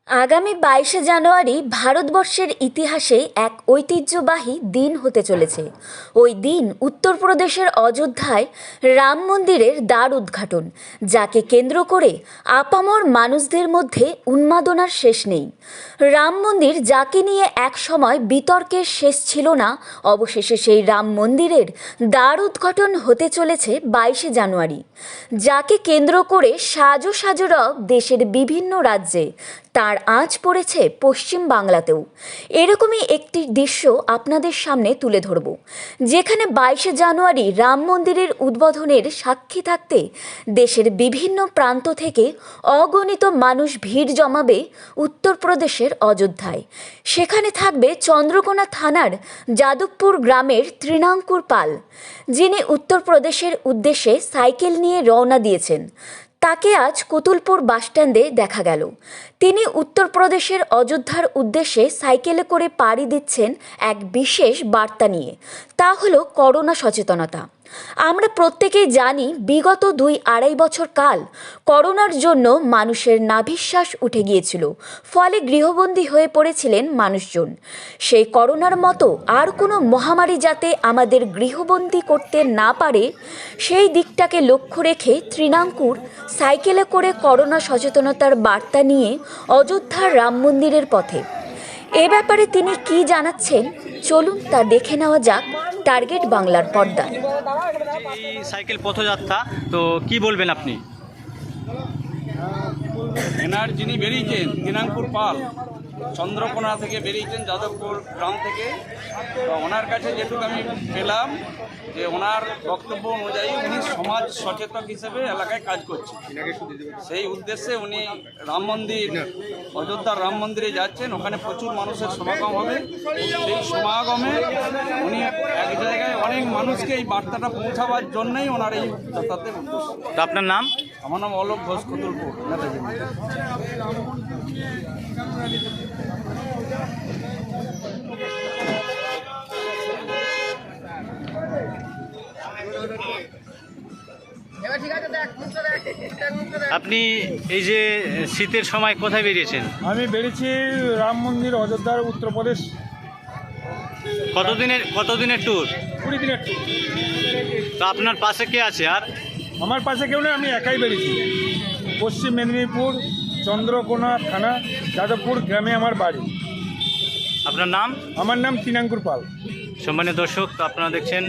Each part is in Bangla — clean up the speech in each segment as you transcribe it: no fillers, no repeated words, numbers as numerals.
আগামী 22শে জানুয়ারি ভারতবর্ষের ইতিহাসে এক ঐতিহ্যবাহী দিন হতে চলেছে। ওই দিন উত্তরপ্রদেশের অযোধ্যায় রাম মন্দিরের দ্বার উদ্ঘাটন, যাকে কেন্দ্র করে আপামর মানুষদের মধ্যে উন্মাদনার শেষ নেই। রাম মন্দির যাকে নিয়ে একসময় বিতর্কের শেষ ছিল না, অবশেষে সেই রাম মন্দিরের দ্বার উদ্ঘাটন হতে চলেছে 22শে জানুয়ারি, যাকে কেন্দ্র করে সাজো সাজো রব দেশের বিভিন্ন রাজ্যে। তার আঁচ পড়েছে পশ্চিম বাংলাতেও। এরকমই একটি দৃশ্য আপনাদের সামনে তুলে ধরব, যেখানে 22শে জানুয়ারি রাম মন্দিরের উদ্বোধনের সাক্ষী থাকতে দেশের বিভিন্ন প্রান্ত থেকে অগণিত মানুষ ভিড় জমাবে উত্তরপ্রদেশের অযোধ্যায়। সেখানে থাকবে চন্দ্রকোনা থানার যাদবপুর গ্রামের তৃণাঙ্কুর পাল, যিনি উত্তরপ্রদেশের উদ্দেশ্যে সাইকেল নিয়ে রওনা দিয়েছেন। তাকে আজ কুতুলপুর বাসস্ট্যান্ডে দেখা গেল। তিনি উত্তরপ্রদেশের অযোধ্যার উদ্দেশ্যে সাইকেলে করে পাড়ি দিচ্ছেন এক বিশেষ বার্তা নিয়ে, তা হলো করোনা সচেতনতা। আমরা প্রত্যেকেই জানি, বিগত 2-2.5 বছর কাল করোনার জন্য মানুষের নাভিশ্বাস উঠে গিয়েছিল, ফলে গৃহবন্দী হয়ে পড়েছিলেন মানুষজন। সেই করোনার মতো আর কোনো মহামারী যাতে আমাদের গৃহবন্দী করতে না পারে, সেই দিকটাকে লক্ষ্য রেখে তৃণাঙ্কুর সাইকেলে করে করোনা সচেতনতার বার্তা নিয়ে অযোধ্যার রাম মন্দিরের পথে। এ ব্যাপারে তিনি কি জানাচ্ছেন, চলুন তা দেখে নেওয়া যাক টার্গেট বাংলার পর্দায়। এই সাইকেল পথযাত্রা, তো কি বলবেন আপনি? এনার যিনি বেরিয়েছেন তৃণাঙ্কুর পাল, চন্দ্রকোনা থেকে বেরিয়েছেন, যাদবপুর গ্রাম থেকে। তো ওনার কাছে যেটুকু আমি পেলাম যে ওনার বক্তব্য অনুযায়ী উনি সমাজ সচেতক হিসেবে এলাকায় কাজ করছেন। সেই উদ্দেশ্যে উনি রাম মন্দির, অযোধ্যার রাম মন্দিরে যাচ্ছেন। ওখানে প্রচুর মানুষের সমাগম হবে। সেই সমাগমে উনি এক জায়গায় অনেক মানুষকে এই বার্তাটা পৌঁছাবার জন্যই ওনার এই যাতায়াতের উদ্দেশ্য। তো আপনার নাম? আমার নাম অলোক ঘোষ, কুতুলপুর নেতাজি। আপনি এই যে শীতের সময় কোথায় বেরিয়েছেন? আমি বেরিয়েছি রাম মন্দির, অযোধ্যার, উত্তরপ্রদেশ। কতদিনের ট্যুর? 20 দিনের ট্যুর। তো আপনার পাশে কে আছে? আর আমার পাশে কেউ নেই, আমি একাই বেরিয়েছি। পশ্চিম মেদিনীপুর, চন্দ্রকোনা থানা, যাদবপুর গ্রামে আমার বাড়ি। আপনার নাম? আমার নাম তৃণাঙ্কুর পাল। সম্মানীয় দর্শক, তো আপনারা দেখছেন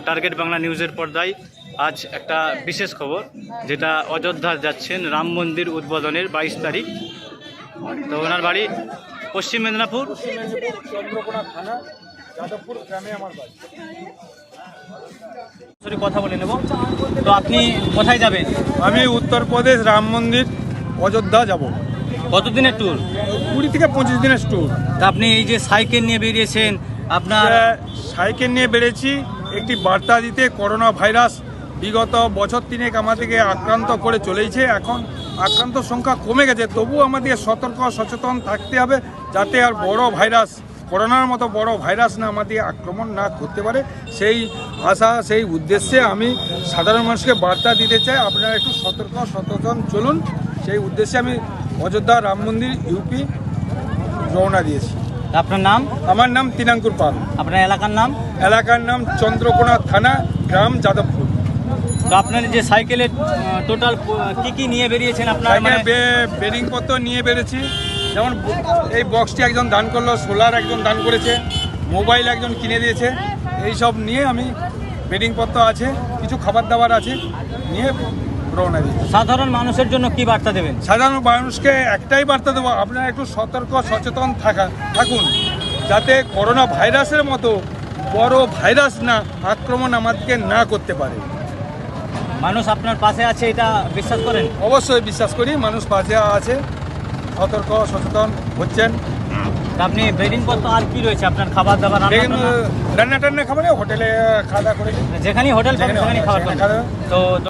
টার্গেট বাংলা নিউজের পর্দায় আজ একটা বিশেষ খবর, যেটা অযোধ্যা যাচ্ছেন রাম মন্দির উদ্বোধনের 22 তারিখ। তো ওনার বাড়ি পশ্চিম মেদিনীপুর, চন্দ্রকোনা থানা, যাদবপুর গ্রামে আমার বাড়ি। কথা বলে নেব। তো আপনি কোথায় যাবেন? আমি উত্তরপ্রদেশ রাম মন্দির, অযোধ্যা যাব। কতদিনের ট্যুর? 20 থেকে 25 দিনের ট্যুর। তা আপনি এই যে সাইকেল নিয়ে বেরিয়েছেন, আপনার সাইকেল নিয়ে বেরিয়েছি একটি বার্তা দিতে। করোনা ভাইরাস বিগত বছর 3 আমাদেরকে আক্রান্ত করে চলেছে। এখন আক্রান্ত সংখ্যা কমে গেছে, তবুও আমাদের সতর্ক সচেতন থাকতে হবে, যাতে আর বড় ভাইরাস, করোনার মতো বড় ভাইরাস না আমাদের আক্রমণ না করতে পারে। সেই আশা, সেই উদ্দেশ্যে আমি সাধারণ মানুষকে বার্তা দিতে চাই, আপনারা একটু সতর্ক সচেতন চলুন। সেই উদ্দেশ্যে আমি অযোধ্যা রাম মন্দির ইউপি রওনা দিয়েছি। আপনার নাম? আমার নাম তৃণাঙ্কুর পাল। আপনার এলাকার নাম? এলাকার নাম চন্দ্রকোনা থানা, গ্রাম যাদবপুর। তো আপনার যে সাইকেলের টোটাল কি নিয়ে বেরিয়েছেন? আপনার বেরিং পত্র নিয়ে বেরিয়েছি, যেমন এই বক্সটি একজন দান করলো, সোলার একজন দান করেছে, মোবাইল একজন কিনে দিয়েছে। এই সব নিয়ে আমি, বেরিং পত্র আছে, কিছু খাবার দাবার আছে, নিয়ে রওনা দিই। সাধারণ মানুষের জন্য কি বার্তা দেবেন? সাধারণ মানুষকে একটাই বার্তা দেবো, আপনারা একটু সতর্ক সচেতন থাকুন, যাতে করোনা ভাইরাসের মতো বড় ভাইরাস না আক্রমণ আমাদেরকে না করতে পারে। মানুষ আপনার পাশে আছে, এটা বিশ্বাস করেন? অবশ্যই বিশ্বাস করি, মানুষ পাশে আছে, সতর্ক সচেতন হচ্ছেন। আপনি বেডিং পত্র আর কি রয়েছে আপনার? খাবার দাবার, রান্না টান্না খাবার হোটেলে খাওয়া দাওয়া করে, যেখানেই হোটেল পাবেন সেখানেই খাবার পাবেন। তো